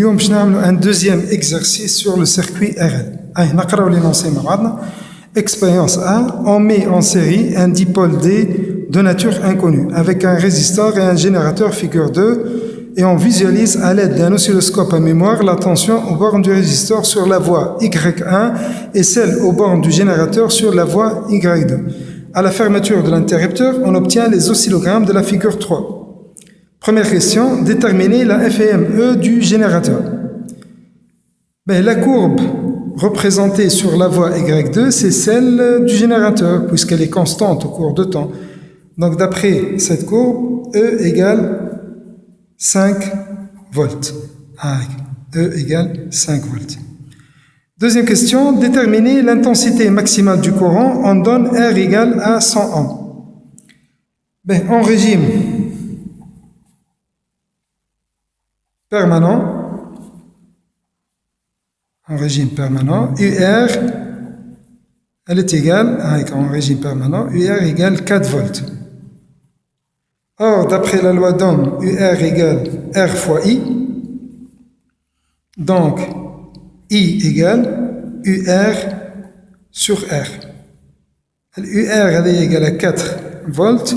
اليوم باش نعملوا un deuxième exercice sur le circuit RL. نقراو l'énoncé مع بعضنا. Expérience 1, on met en série un dipôle D de nature inconnue avec un résistor et un générateur figure 2 et on visualise à l'aide d'un oscilloscope à mémoire la tension aux bornes du résistor sur la voie Y1 et celle aux bornes du générateur sur la voie Y2. À la fermeture de l'interrupteur, on obtient les oscillogrammes de la figure 3. Première question, déterminer la FME du générateur. La courbe représentée sur la voie Y2, c'est celle du générateur, puisqu'elle est constante au cours de temps. Donc d'après cette courbe, E égale 5 volts. E égale 5 volts. Deuxième question, déterminer l'intensité maximale du courant, on donne R égale à 100 ohms. En régime permanent, UR, elle est égale, en régime permanent, UR égale 4 volts. Or, d'après la loi d'Ohm, UR égale R fois I, donc I égale UR sur R. UR elle est égale à 4 volts,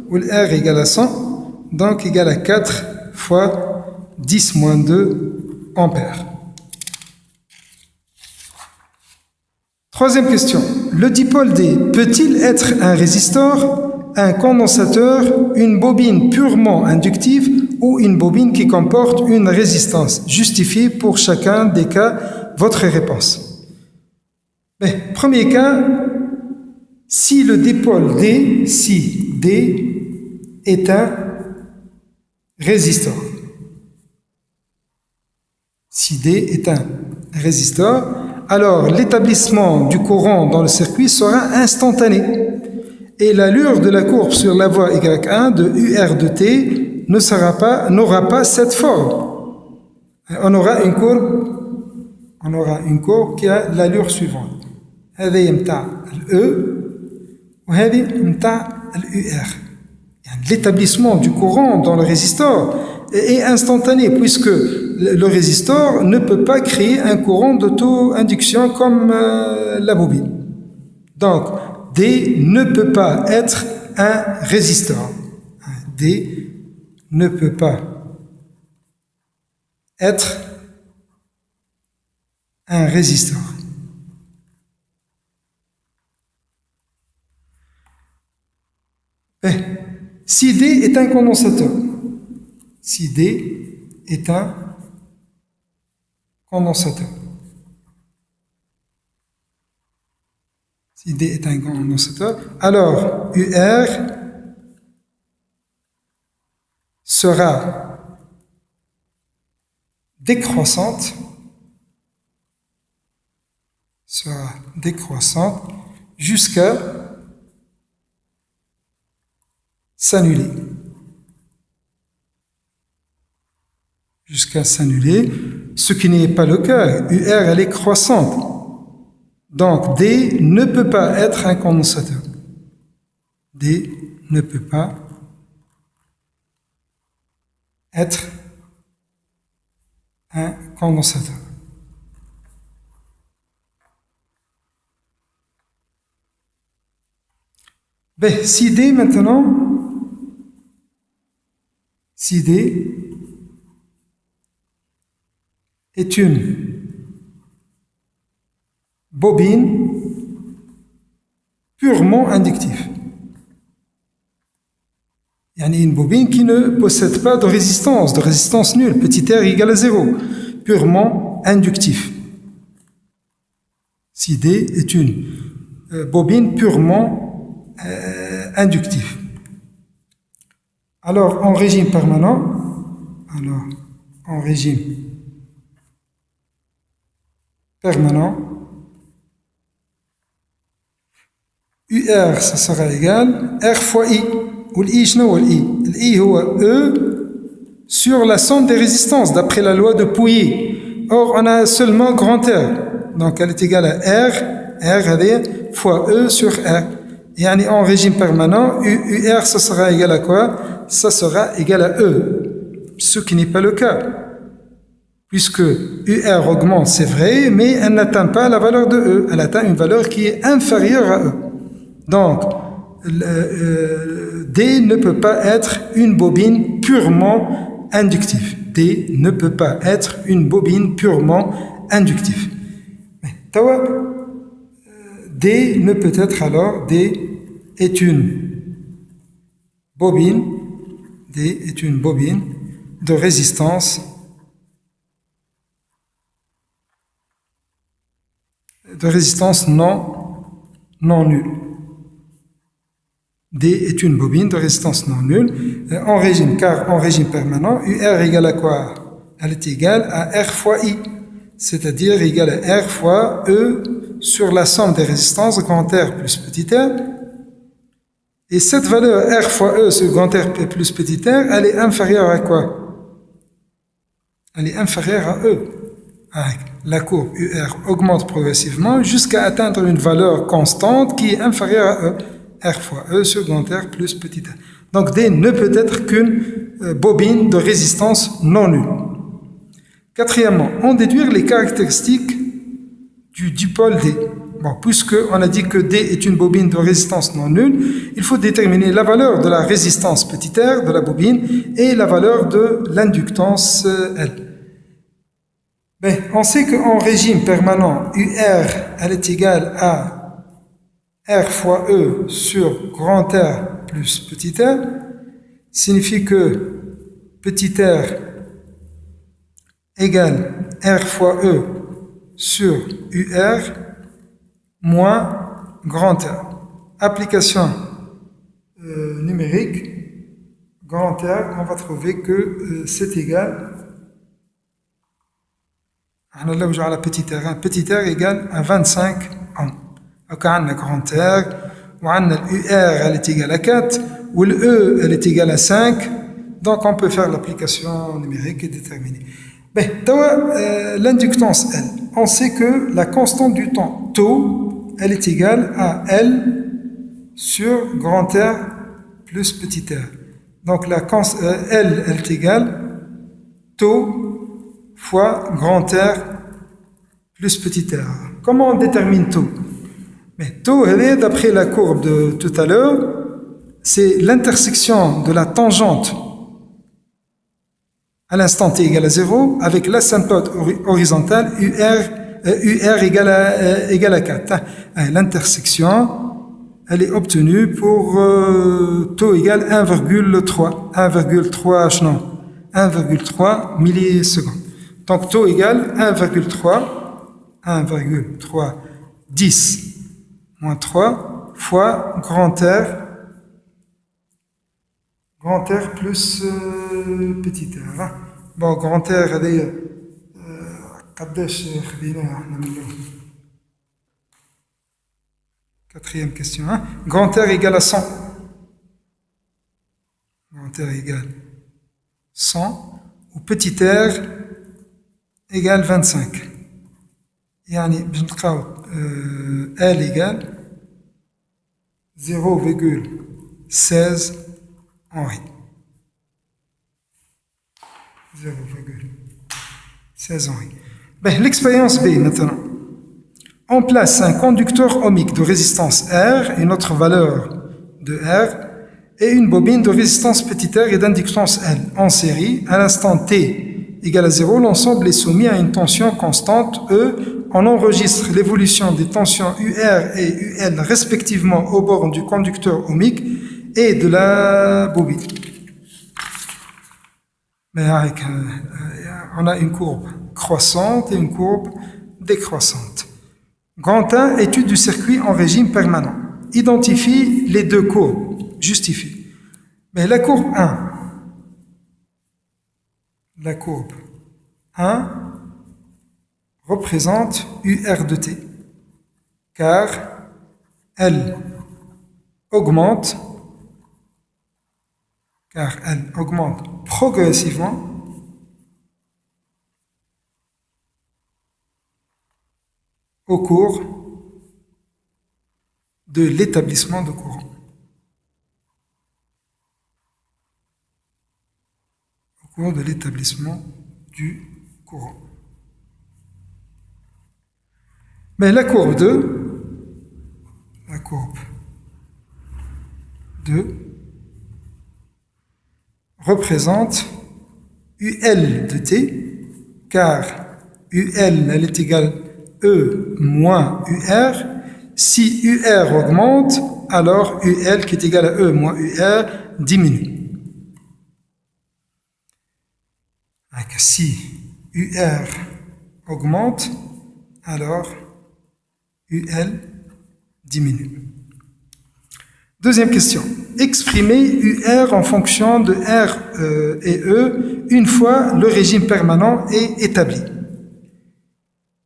ou R égale à 100, donc égale à 4 fois 10 moins 2 ampères. Troisième question. Le dipôle D peut-il être un résistor, un condensateur, une bobine purement inductive ou une bobine qui comporte une résistance? Justifiez pour chacun des cas votre réponse. Premier cas, si le dipôle D, si D est un résistor. Si D est un résistor, alors l'établissement du courant dans le circuit sera instantané et l'allure de la courbe sur la voie Y1 de UR de T n'aura pas cette forme. On aura une courbe qui a l'allure suivante. هذه متاع E وهذه متاع UR. L'établissement du courant dans le résistor est instantané puisque le résistor ne peut pas créer un courant d'auto-induction comme la bobine. Donc, D ne peut pas être un résistor. D ne peut pas être un résistor. Si D est un condensateur, si D est un condensateur, si D est un condensateur, alors UR sera décroissante jusqu'à s'annuler. Ce qui n'est pas le cas. UR, elle est croissante. Donc, D ne peut pas être un condensateur. D ne peut pas être un condensateur. Si D maintenant, si D est une bobine purement inductive. Il y a une bobine qui ne possède pas de résistance nulle, petit r égale à 0, purement inductif. Si D est une bobine purement inductive. Alors, en régime permanent, UR, ça sera égal R fois I. Ou l'I, l'I, E sur la somme des résistances, d'après la loi de Pouilly. Or, on a seulement grand R. Donc, elle est égale à R fois E sur R. Et en régime permanent, UR, ça sera égal à quoi? Ça sera égal à E. Ce qui n'est pas le cas. puisque UR augmente, c'est vrai, mais elle n'atteint pas la valeur de E, elle atteint une valeur qui est inférieure à E. Donc, D ne peut pas être une bobine purement inductive. D ne peut pas être une bobine purement inductive. D ne peut être alors, D est une bobine, D est une bobine de résistance non nulle. D est une bobine de résistance non nulle car en régime permanent, UR égale à quoi? Elle est égale à R fois I, c'est-à-dire égale à R fois E sur la somme des résistances grand R plus petit r. Et cette valeur R fois E sur grand R plus petit r, elle est inférieure à quoi? Elle est inférieure à E. La courbe UR augmente progressivement jusqu'à atteindre une valeur constante qui est inférieure à E. R fois E sur grand R plus petit r. Donc D ne peut être qu'une bobine de résistance non nulle. Quatrièmement, on déduire les caractéristiques du dipôle D. Bon, puisqu'on a dit que D est une bobine de résistance non nulle, il faut déterminer la valeur de la résistance petit r de la bobine et la valeur de l'inductance L. On sait qu'en régime permanent, UR elle est égale à R fois E sur grand R plus petit r, signifie que petit r égale R fois E sur UR moins grand R. Application numérique, grand R, on va trouver que c'est égal. On a petit r égale à 25 ohms. Donc, on a grand R, on a l'UR, elle est égale à 4, ou l'E, elle est égale à 5. Donc, on peut faire l'application numérique et déterminer. L'inductance L. On sait que la constante du temps, tau, elle est égale à L sur grand R plus petit r. Donc, L, elle est égale tau fois grand R plus petit r. Comment on détermine tau? Tau, d'après la courbe de tout à l'heure, c'est l'intersection de la tangente à l'instant t égale à 0 avec l'asymptote horizontale UR égale à 4. L'intersection, elle est obtenue pour tau égale 1,3 millisecondes. Donc tau égale 1,3 10 moins 3 fois grand R plus petit r. Bon, grand R, هذه قداش خديناها احنا منه. Quatrième question. Grand R égale à 100. Grand R égale 100 ou petit r égale 25. يعني باش نلقاو L égale 0,16 Henri. 0,16 Henri. L'expérience B maintenant. On place un conducteur ohmique de résistance R, une autre valeur de R, et une bobine de résistance petit r et d'inductance L en série. À l'instant T égale à 0, l'ensemble est soumis à une tension constante E. On enregistre l'évolution des tensions UR et UL respectivement au bord du conducteur ohmique et de la bobine. On a une courbe croissante et une courbe décroissante. Grand 1, étude du circuit en régime permanent. Identifie les deux courbes. Justifie. La courbe 1 représente UR de T, car elle augmente progressivement au cours de l'établissement de courant. Au cours de l'établissement du courant. Mais la courbe 2 représente UL de T, car UL elle est égale E moins UR. Si UR augmente, alors UL qui est égal à E moins UR diminue. Donc, si UR augmente, alors UL diminue. Deuxième question. Exprimez UR en fonction de R et E une fois le régime permanent est établi.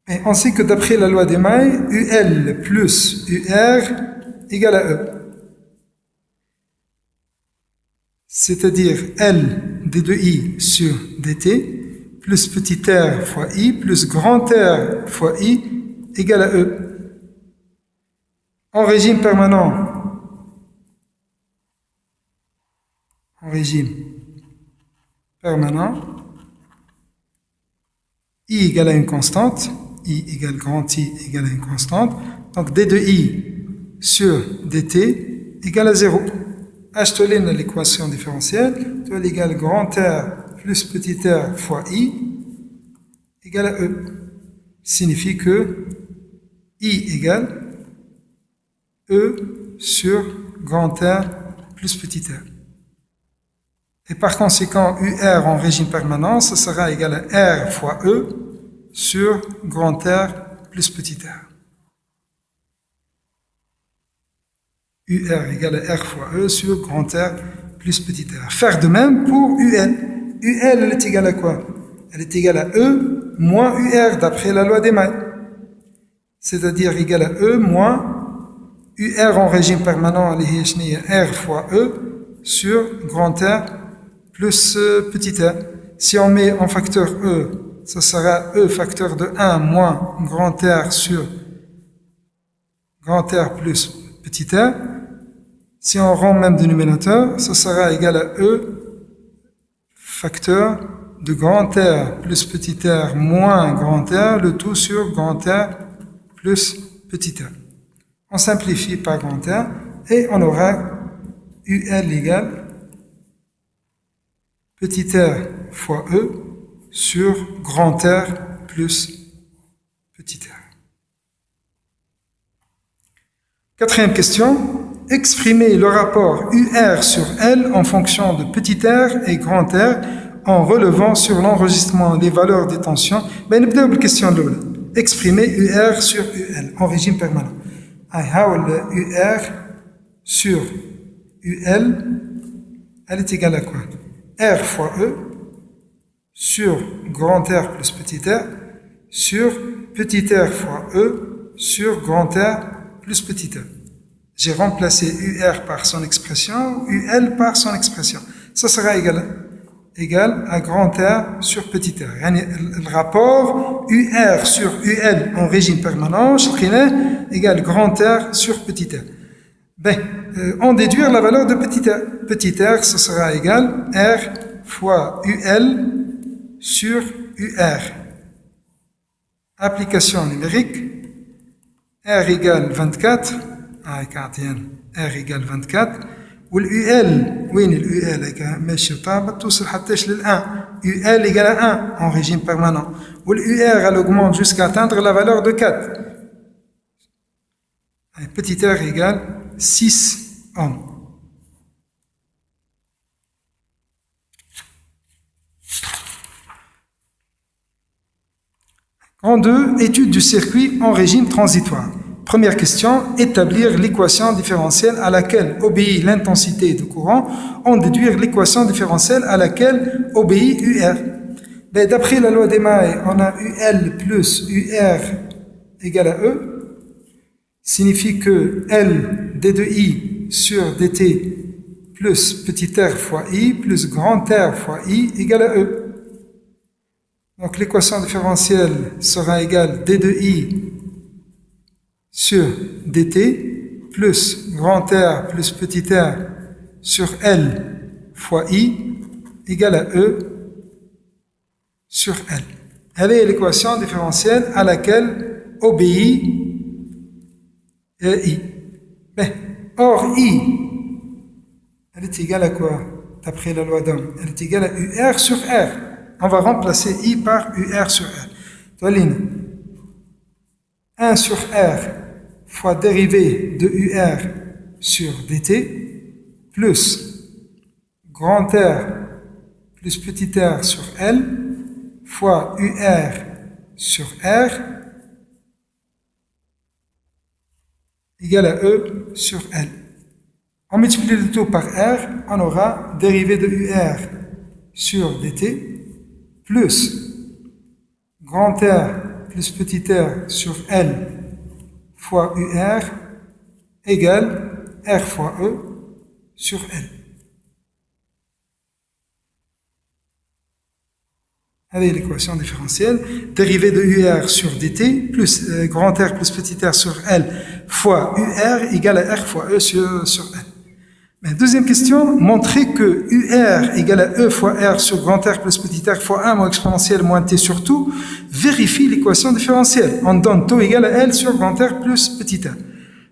Et on sait que d'après la loi d'Emaille, UL plus UR égale à E. C'est-à-dire L d2i sur dt plus petit r fois i plus grand R fois i égale à E. En régime permanent, I égale à une constante, I égale grand I égale à une constante, donc d de I sur dt égale à 0. Achetoline l'équation différentielle, tu as l'égal grand R plus petit r fois I égale à E. Signifie que I égale E sur grand R plus petit r. Et par conséquent, UR en régime permanent, ça sera égal à R fois E sur grand R plus petit r. UR égale à R fois E sur grand R plus petit r. Faire de même pour UL. UL, elle est égale à quoi? Elle est égale à E moins UR, d'après la loi d'Emaille. C'est-à-dire égale à E moins UR en régime permanent, elle est R fois E sur grand R plus petit r. Si on met en facteur E, ça sera E facteur de 1 moins grand R sur grand R plus petit r. Si on rend même dénominateur, ça sera égal à E facteur de grand R plus petit r moins grand R, le tout sur grand R plus petit r. On simplifie par grand R et on aura UL égale petit r fois E sur grand R plus petit r. Quatrième question. Exprimez le rapport UR sur L en fonction de petit r et grand R en relevant sur l'enregistrement des valeurs des tensions. نبداو بالكسيون الأولى. Exprimez UR sur UL en régime permanent. هاول UR sur UL, elle est égale à quoi? R fois E sur grand R plus petit r sur petit r fois E sur grand R plus petit r. J'ai remplacé UR par son expression, UL par son expression. Ça sera égal à grand R sur petit r. Le rapport UR sur UL en régime permanent, égale grand R sur petit r. Ben, on déduire la valeur de petit r. Petit r, ce sera égal R fois UL sur UR. Application numérique, R égale 24, R égale 24, والUL وين الUL ماشي طابت توصل حتىش لل1 UL égale à 1 en régime permanent والUR elle augmente jusqu'à atteindre la valeur de 4. Petit r égale 6 ohms. En 2, étude du circuit en régime transitoire. Première question, établir l'équation différentielle à laquelle obéit l'intensité de courant, en déduire l'équation différentielle à laquelle obéit UR. Ben, d'après la loi d'Emaille, on a UL plus UR égale à E, signifie que L d de I sur dt plus petit r fois I plus grand R fois I égale à E. Donc l'équation différentielle sera égale d de I sur dt plus grand R plus petit r sur L fois I égale à E sur L. Elle est l'équation différentielle à laquelle obéit I. Ben, or I, elle est égale à quoi d'après la loi d'Ohm? Elle est égale à UR sur R. On va remplacer I par UR sur R. Toiline. 1 sur R fois dérivée de UR sur dt plus grand R plus petit r sur L fois UR sur R égale à E sur L. On multiplie le tout par R, on aura dérivée de UR sur dt plus grand R plus petit r sur L fois UR égale R fois E sur L. Avec l'équation différentielle, dérivée de UR sur dt plus grand R plus petit r sur L fois UR égale à R fois E sur L. Mais deuxième question, montrer que UR égale à E fois R sur grand R plus petit r fois 1 moins exponentielle moins t sur tout, vérifie l'équation différentielle. On donne taux égal à L sur grand R plus petit r.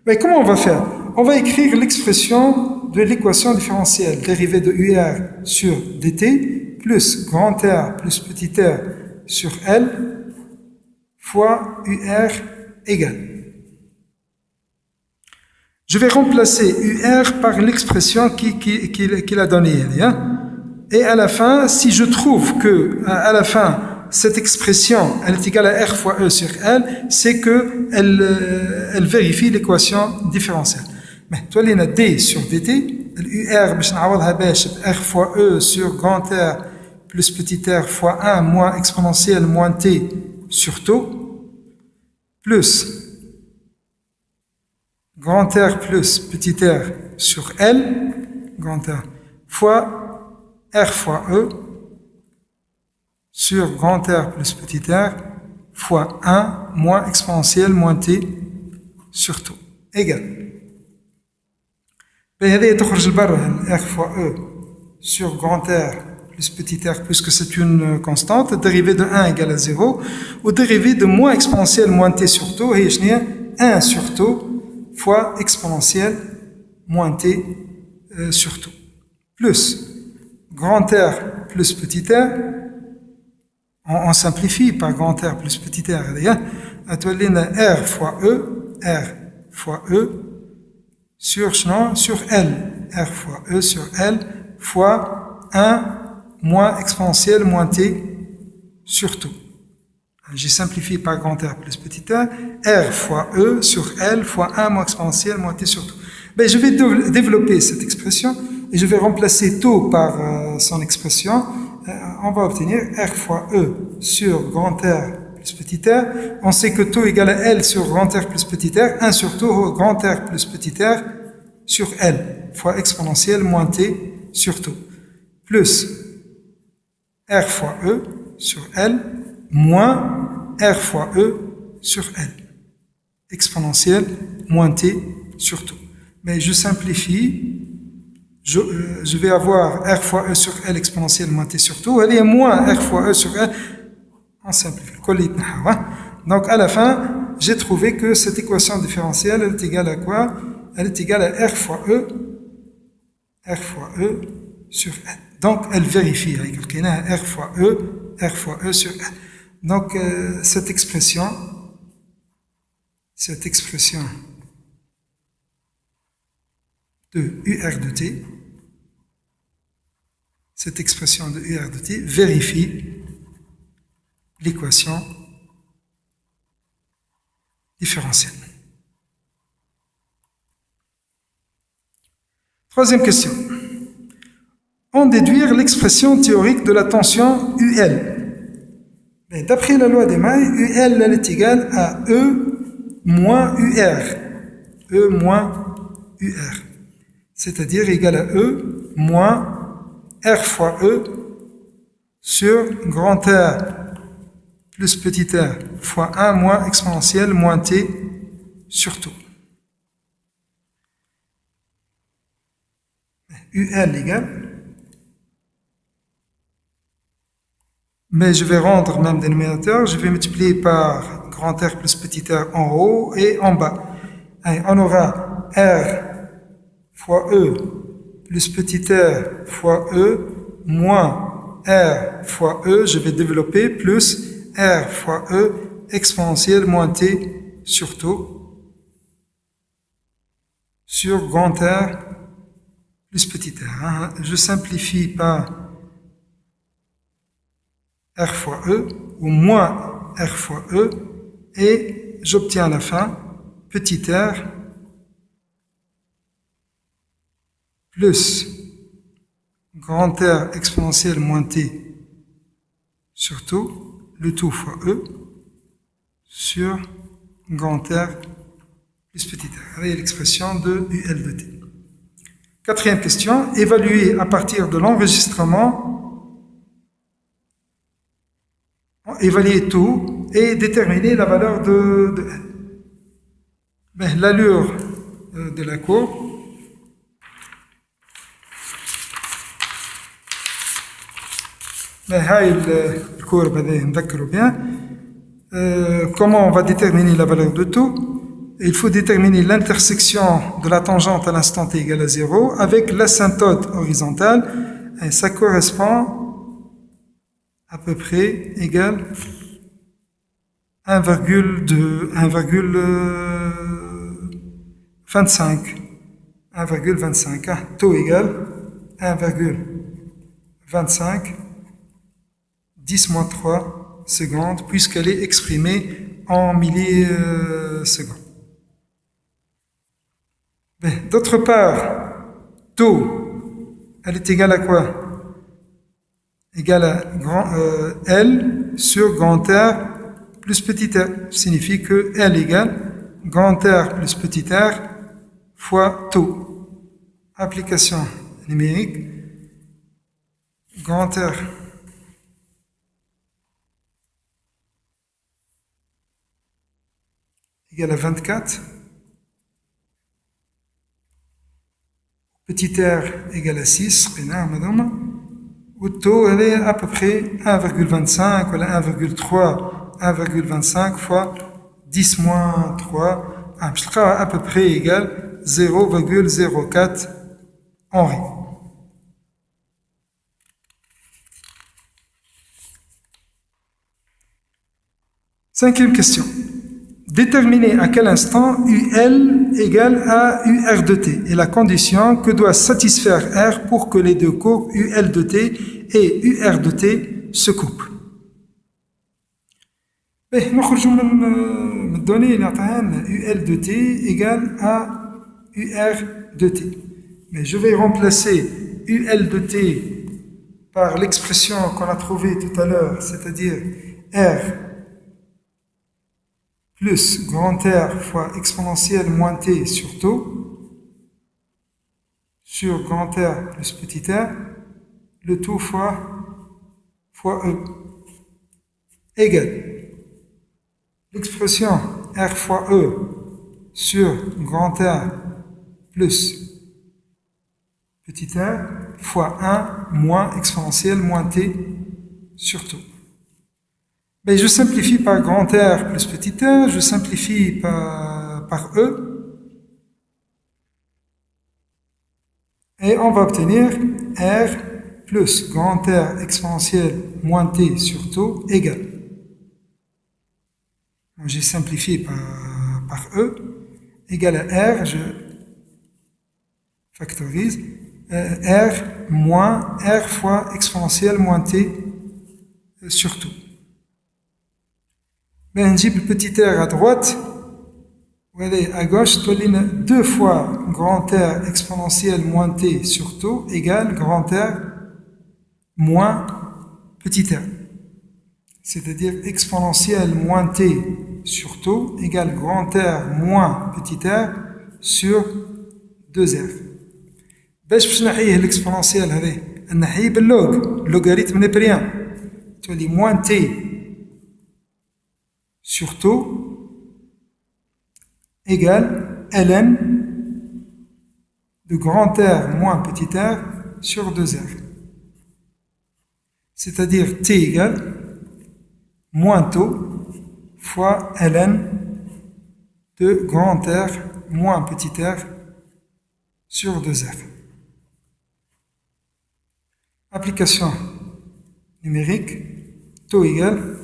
Mais comment on va faire? On va écrire l'expression de l'équation différentielle, dérivée de UR sur dt plus grand R plus petit r sur L fois UR égale. Je vais remplacer UR par l'expression qu'il a donnée. Et à la fin, si je trouve que à la fin, cette expression elle est égale à R fois E sur L, c'est qu'elle vérifie l'équation différentielle. Mais toi, il y a D sur dt, UR, R fois E sur grand R plus petit r fois 1 moins exponentielle moins t sur taux, plus grand R plus petit r sur L, grand R, fois R fois E sur grand R plus petit r fois 1 moins exponentielle moins t sur taux, égal. هذه تخرج لبرا R fois E sur grand R plus petit r, puisque c'est une constante, dérivée de 1 égale à 0, ou dérivée de moins exponentielle moins t sur taux, et 1 sur taux fois exponentielle moins t sur taux, plus grand R plus petit r, on simplifie par grand R plus petit r, R fois E sur L, R fois E sur L fois 1 moins exponentielle moins t sur taux. J'ai simplifié par grand R plus petit r, R fois E sur L fois 1 moins exponentielle moins t sur taux. Ben, je vais développer cette expression et je vais remplacer taux par son expression. On va obtenir R fois E sur grand R plus petit r. On sait que taux égale à L sur grand R plus petit r, 1 sur taux grand R plus petit r sur L fois exponentielle moins t sur taux, plus R fois E sur L moins R fois E sur L, exponentielle moins t sur taux. Mais je simplifie, je vais avoir R fois E sur L exponentielle moins t sur taux, elle est moins R fois E sur L, on simplifie. Donc à la fin, j'ai trouvé que cette équation différentielle elle est égale à quoi? Elle est égale à R fois E sur L. Donc elle vérifie, R fois E sur L. Donc cette expression de UR de t, vérifie l'équation différentielle. Troisième question. En déduire l'expression théorique de la tension UL. D'après la loi des mailles, UL elle est égale à E moins UR. E moins UR. C'est-à-dire égal à E moins R fois E sur grand R plus petit r fois 1 moins exponentielle moins t sur taux. UL égale, mais je vais rendre même dénominateur, je vais multiplier par grand R plus petit r en haut et en bas. On aura R fois E plus petit r fois E moins R fois E, je vais développer, plus R fois E exponentielle moins T sur tau sur grand R plus petit r. Je simplifie par R fois E ou moins R fois E et j'obtiens à la fin petit r plus grand R exponentielle moins T sur tau, le tout fois E sur grand R plus petit r. Avec l'expression de UL de T. Quatrième question, évaluer à partir de l'enregistrement, évaluer tout et déterminer la valeur de L. L'allure de la courbe. الكورب هذه نذكروا bien. Comment on va déterminer la valeur de tout? Il faut déterminer l'intersection de la tangente à l'instant t égale à 0 avec l'asymptote horizontale et ça correspond à peu près égal 1,25. 1,25. Taux égale 1,25 10-3 secondes puisqu'elle est exprimée en millisecondes. D'autre part, taux, elle est égale à quoi? Égale à L sur grand R plus petit r. Signifie que L égale grand R plus petit r fois taux. Application numérique, grand R égale à 24. Petit r égale à 6, ou taux elle est à peu près 1,25 ou 1,3, 1,25 fois 10-3, à peu près égal 0,04 Henri. Cinquième question. Déterminer à quel instant UL égale à UR de T et la condition que doit satisfaire R pour que les deux courbes UL de T et UR de T se couplent. نخرج من الدوني اللي عطاها UL de T égale à UR de T. Mais je vais remplacer UL de T par l'expression qu'on a trouvée tout à l'heure, c'est-à-dire R plus grand R fois exponentielle moins T sur tau, sur grand R plus petit r, le tout fois E, égale l'expression R fois E sur grand R plus petit r fois 1 moins exponentielle moins T sur tau. Ben, je simplifie par grand R plus petit r, je simplifie par E, et on va obtenir R plus grand R exponentielle moins T sur tau égale. J'ai simplifié par E, égale à R, je factorise, R moins R fois exponentielle moins T sur tau. Ben, j'ai le petit r à droite, à gauche, 2 fois grand R exponentielle moins T sur tau égale grand R moins petit r. C'est-à-dire exponentielle moins T sur tau égale grand R moins petit r sur 2r. باش نحيه l'exponentielle هذه نحيه باللوغ logarithme népérien تولي moins T sur tau égale ln de grand R moins petit r sur 2r. C'est-à-dire T égale moins tau fois ln de grand R moins petit r sur 2f. Application numérique, taux égal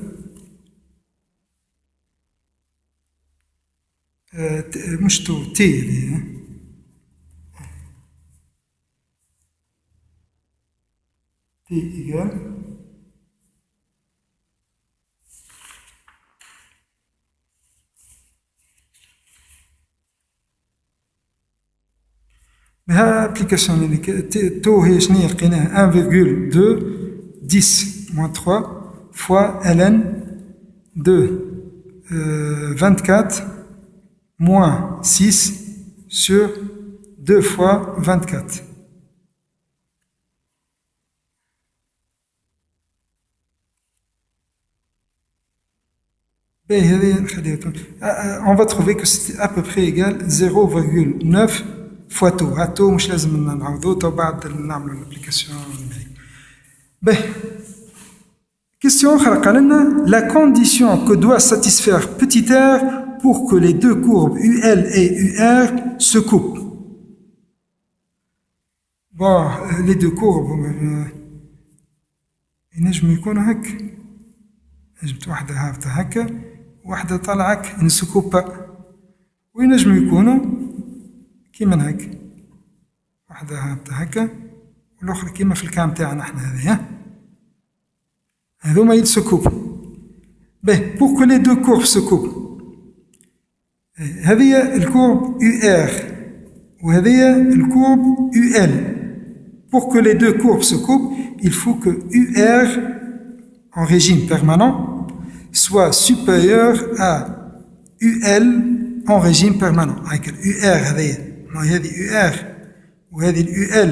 مش taux, t t égal l'application numérique taux هي شنو لقيناه 1,2 10 moins 3 fois ln de 24 moins 6 sur 2 fois 24. On va trouver que c'est à peu près égal 0,9 fois taux. taux مش لازم نعوضوه تو بعد نعملوا l'application numérique. Question أخرى قال لنا la condition que doit satisfaire petit r pour que les deux courbes UL et UR se coupent. Bon, les deux courbes ينجم يكونوا هكا. نجمت واحدة هابطة هكا واحدة طالعة ne se coupe pas. وينجم يكونوا كيما هكا. واحدة هابطة هكا والأخرى كيما في الكام تاعنا احنا هذه هذوما ils se coupent. Pour que les deux courbes se coupent. هذه الكورب UR وهذه الكورب UL. Pour que les deux courbes se coupent, il faut que UR en régime permanent soit supérieur à UL en régime permanent. UR هذه UR وهذه UL.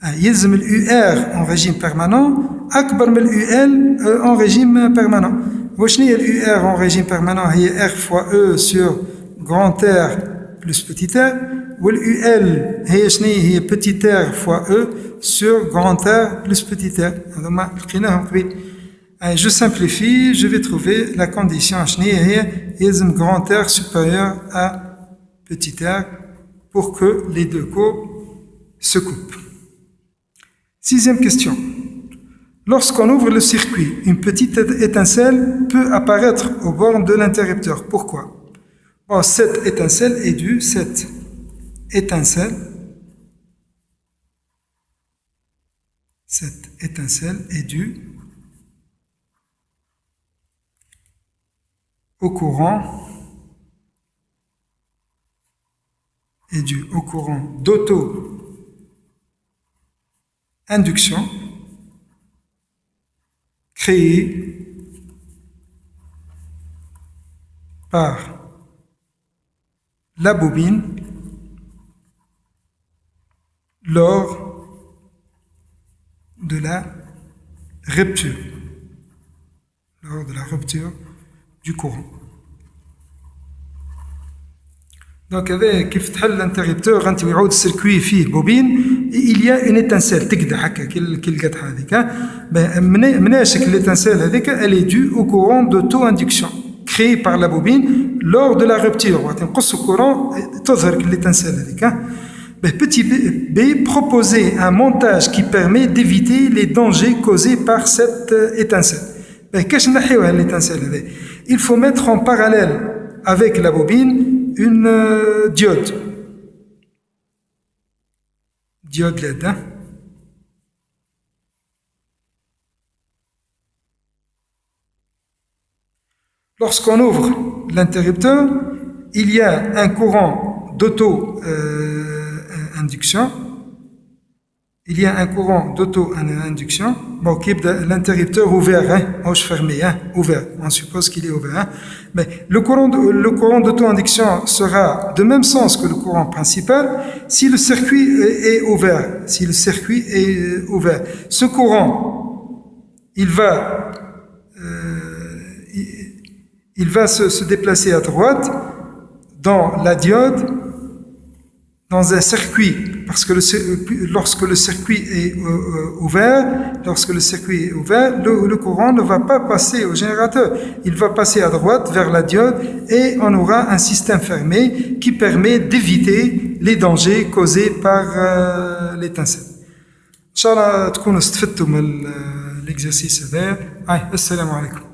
يلزم UR en régime permanent أكبر من UL en régime permanent. وشنو هي UR en régime permanent هي R fois E sur grand R plus petit r. والUL هي شنو هي petit r fois E sur grand R plus petit r. هذوما لقيناهم قبيل. Je simplifie, je vais trouver la condition شنو هي يلزم grand R supérieur à petit r pour que les deux courbes se coupent. Sixième question. Lorsqu'on ouvre le circuit, une petite étincelle peut apparaître au bord de l'interrupteur. Pourquoi? Bon, cette étincelle est due au courant d'auto-induction créé par la bobine lors de la rupture du courant. Donc avec كيف تحل l'interrupteur انت ويعود السيركوي فيه بوبين il y a une étincelle تقدح هكا كي لقات هذيك مناشك l'étincelle هذيك elle est due au courant d'auto-induction créé par la bobine lors de la rupture. وتنقص الكورون تظهر l'étincelle هذيك. Petit b, proposer un montage qui permet d'éviter les dangers causés par cette étincelle. كاش نحيوها l'étincelle هذه. Il faut mettre en parallèle avec la bobine une diode LED. Lorsqu'on ouvre l'interrupteur, il y a un courant d'auto-induction. Bon, l'interrupteur ouvert, fermé, ouvert. On suppose qu'il est ouvert. Mais le courant d'auto-induction sera de même sens que le courant principal si le circuit est ouvert. Ce courant, il va se déplacer à droite dans la diode, dans un circuit parce que lorsque le circuit est ouvert, le courant ne va pas passer au générateur. Il va passer à droite vers la diode et on aura un système fermé qui permet d'éviter les dangers causés par l'étincelle. Inch'Allah تكونوا استفدتوا من l'exercice هذا. Assalamu alaikum.